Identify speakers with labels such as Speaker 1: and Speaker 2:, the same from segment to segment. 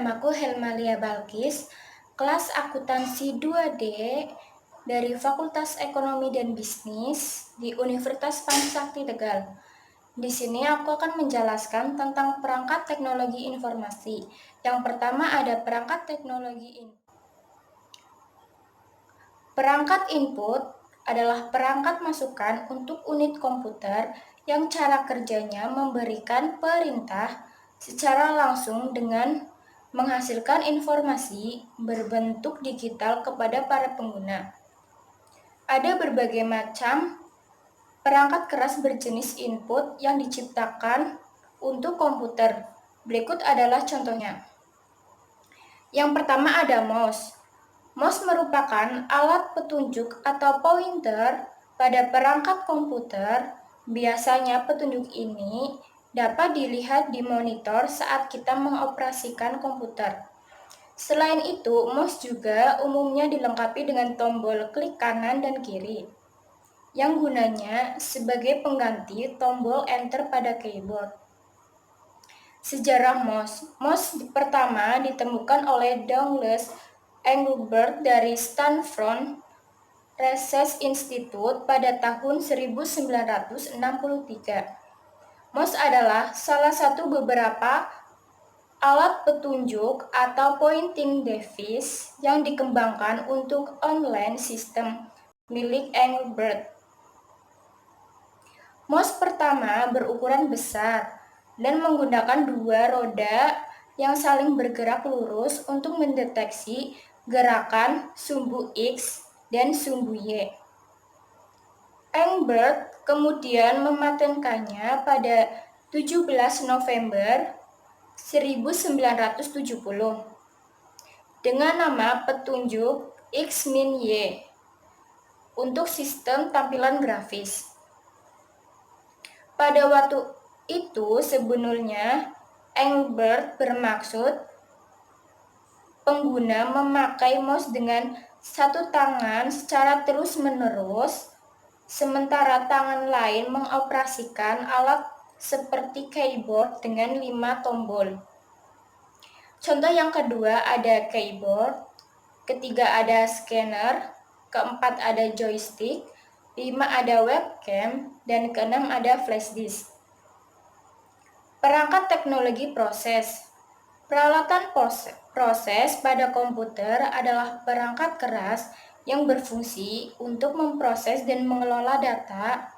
Speaker 1: namaku Helmalia Balkis, kelas akuntansi 2D dari Fakultas Ekonomi dan Bisnis di Universitas Pancasila Tegal. Di sini aku akan menjelaskan tentang perangkat teknologi informasi. Yang pertama ada perangkat teknologi input. Perangkat input adalah perangkat masukan untuk unit komputer yang cara kerjanya memberikan perintah secara langsung dengan menghasilkan informasi berbentuk digital kepada para pengguna. Ada berbagai macam perangkat keras berjenis input yang diciptakan untuk komputer. Berikut adalah contohnya. Yang pertama ada mouse. Mouse merupakan alat petunjuk atau pointer pada perangkat komputer. Biasanya petunjuk ini dapat dilihat di monitor saat kita mengoperasikan komputer. Selain itu, mouse juga umumnya dilengkapi dengan tombol klik kanan dan kiri, yang gunanya sebagai pengganti tombol enter pada keyboard. Sejarah mouse. Mouse pertama ditemukan oleh Douglas Engelbart dari Stanford Research Institute pada tahun 1963. Mouse adalah salah satu beberapa alat petunjuk atau pointing device yang dikembangkan untuk online system milik Engelbart. Mouse pertama berukuran besar dan menggunakan dua roda yang saling bergerak lurus untuk mendeteksi gerakan sumbu X dan sumbu Y. Engelbart kemudian mematenkannya pada 17 November 1970 dengan nama petunjuk X-Min-Y untuk sistem tampilan grafis. Pada waktu itu sebenarnya Engelbart bermaksud pengguna memakai mouse dengan satu tangan secara terus-menerus, sementara tangan lain mengoperasikan alat seperti keyboard dengan 5 tombol. Contoh yang kedua ada keyboard, ketiga ada scanner, keempat ada joystick, 5 ada webcam, dan keenam ada flash disk. Perangkat teknologi proses. Peralatan proses pada komputer adalah perangkat keras yang berfungsi untuk memproses dan mengelola data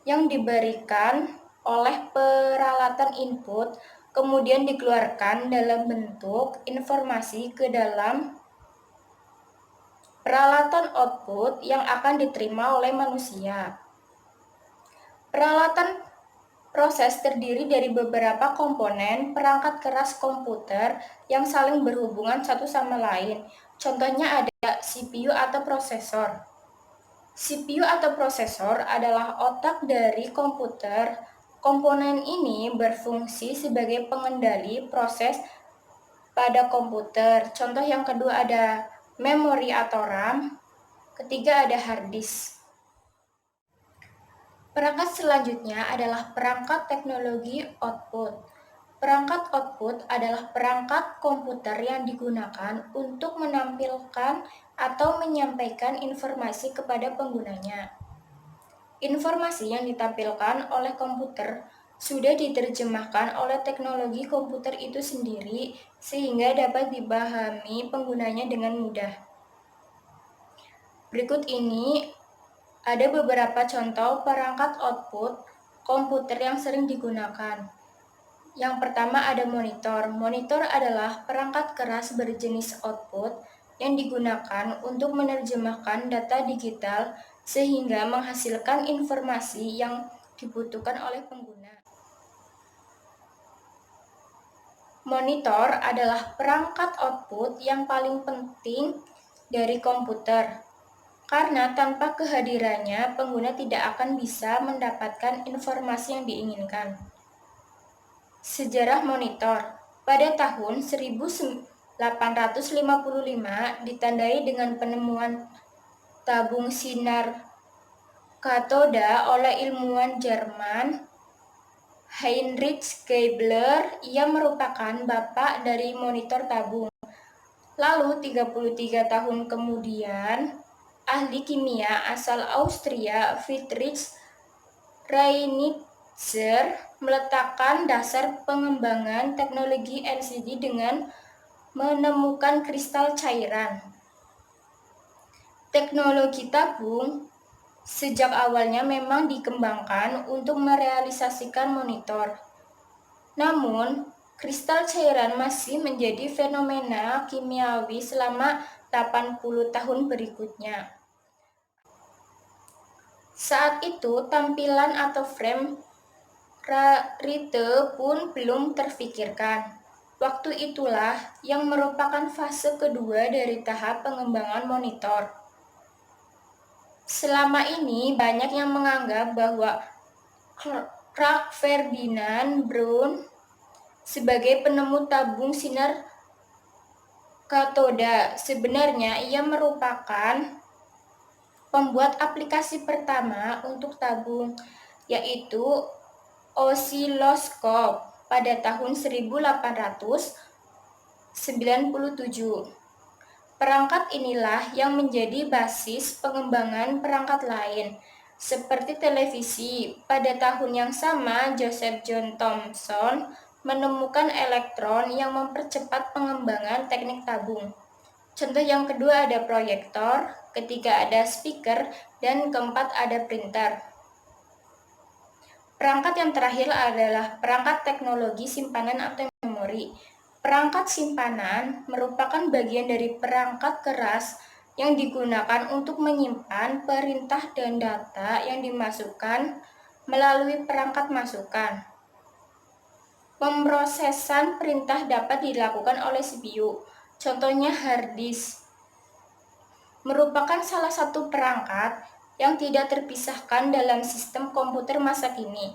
Speaker 1: yang diberikan oleh peralatan input, kemudian dikeluarkan dalam bentuk informasi ke dalam peralatan output yang akan diterima oleh manusia. Peralatan proses terdiri dari beberapa komponen perangkat keras komputer yang saling berhubungan satu sama lain. Contohnya ada CPU atau prosesor. CPU atau prosesor adalah otak dari komputer. Komponen ini berfungsi sebagai pengendali proses pada komputer. Contoh yang kedua ada memori atau RAM. Ketiga ada hard disk. Perangkat selanjutnya adalah perangkat teknologi output. Perangkat output adalah perangkat komputer yang digunakan untuk menampilkan atau menyampaikan informasi kepada penggunanya. Informasi yang ditampilkan oleh komputer sudah diterjemahkan oleh teknologi komputer itu sendiri sehingga dapat dipahami penggunanya dengan mudah. Berikut ini ada beberapa contoh perangkat output komputer yang sering digunakan. Yang pertama ada monitor. Monitor adalah perangkat keras berjenis output yang digunakan untuk menerjemahkan data digital sehingga menghasilkan informasi yang dibutuhkan oleh pengguna. Monitor adalah perangkat output yang paling penting dari komputer, karena tanpa kehadirannya pengguna tidak akan bisa mendapatkan informasi yang diinginkan. Sejarah monitor. Pada tahun 1855 ditandai dengan penemuan tabung sinar katoda oleh ilmuwan Jerman Heinrich Geibler, ia merupakan bapak dari monitor tabung. Lalu 33 tahun kemudian, ahli kimia asal Austria Friedrich Reinitzer meletakkan dasar pengembangan teknologi LCD dengan menemukan kristal cairan. Teknologi tabung sejak awalnya memang dikembangkan untuk merealisasikan monitor. Namun, kristal cairan masih menjadi fenomena kimiawi selama 80 tahun berikutnya. Saat itu, tampilan atau frame rarite pun belum terfikirkan. Waktu itulah yang merupakan fase kedua dari tahap pengembangan monitor. Selama ini banyak yang menganggap bahwa Clark Ferdinand Brown sebagai penemu tabung sinar katoda. Sebenarnya ia merupakan pembuat aplikasi pertama untuk tabung, yaitu osiloskop pada tahun 1897. Perangkat inilah yang menjadi basis pengembangan perangkat lain, seperti televisi. Pada tahun yang sama, Joseph John Thomson menemukan elektron yang mempercepat pengembangan teknik tabung. Contoh yang kedua ada proyektor, ketiga ada speaker, dan keempat ada printer. Perangkat yang terakhir adalah perangkat teknologi simpanan atau memori. Perangkat simpanan merupakan bagian dari perangkat keras yang digunakan untuk menyimpan perintah dan data yang dimasukkan melalui perangkat masukan. Pemrosesan perintah dapat dilakukan oleh CPU, contohnya hard disk. Merupakan salah satu perangkat yang tidak terpisahkan dalam sistem komputer masa kini,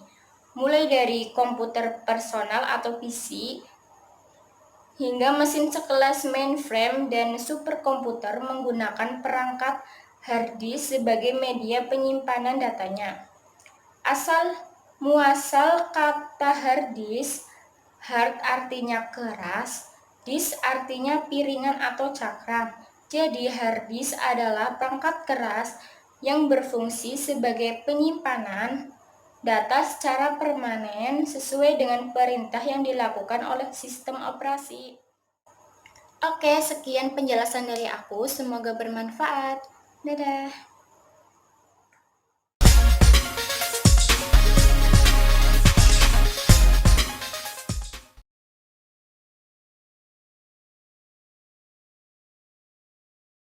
Speaker 1: mulai dari komputer personal atau PC, hingga mesin sekelas mainframe dan superkomputer menggunakan perangkat hard disk sebagai media penyimpanan datanya. Asal-muasal kata hard disk, hard artinya keras, disk artinya piringan atau cakram. Jadi hard disk adalah perangkat keras yang berfungsi sebagai penyimpanan data secara permanen sesuai dengan perintah yang dilakukan oleh sistem operasi. Oke, sekian penjelasan dari aku. Semoga bermanfaat. Dadah.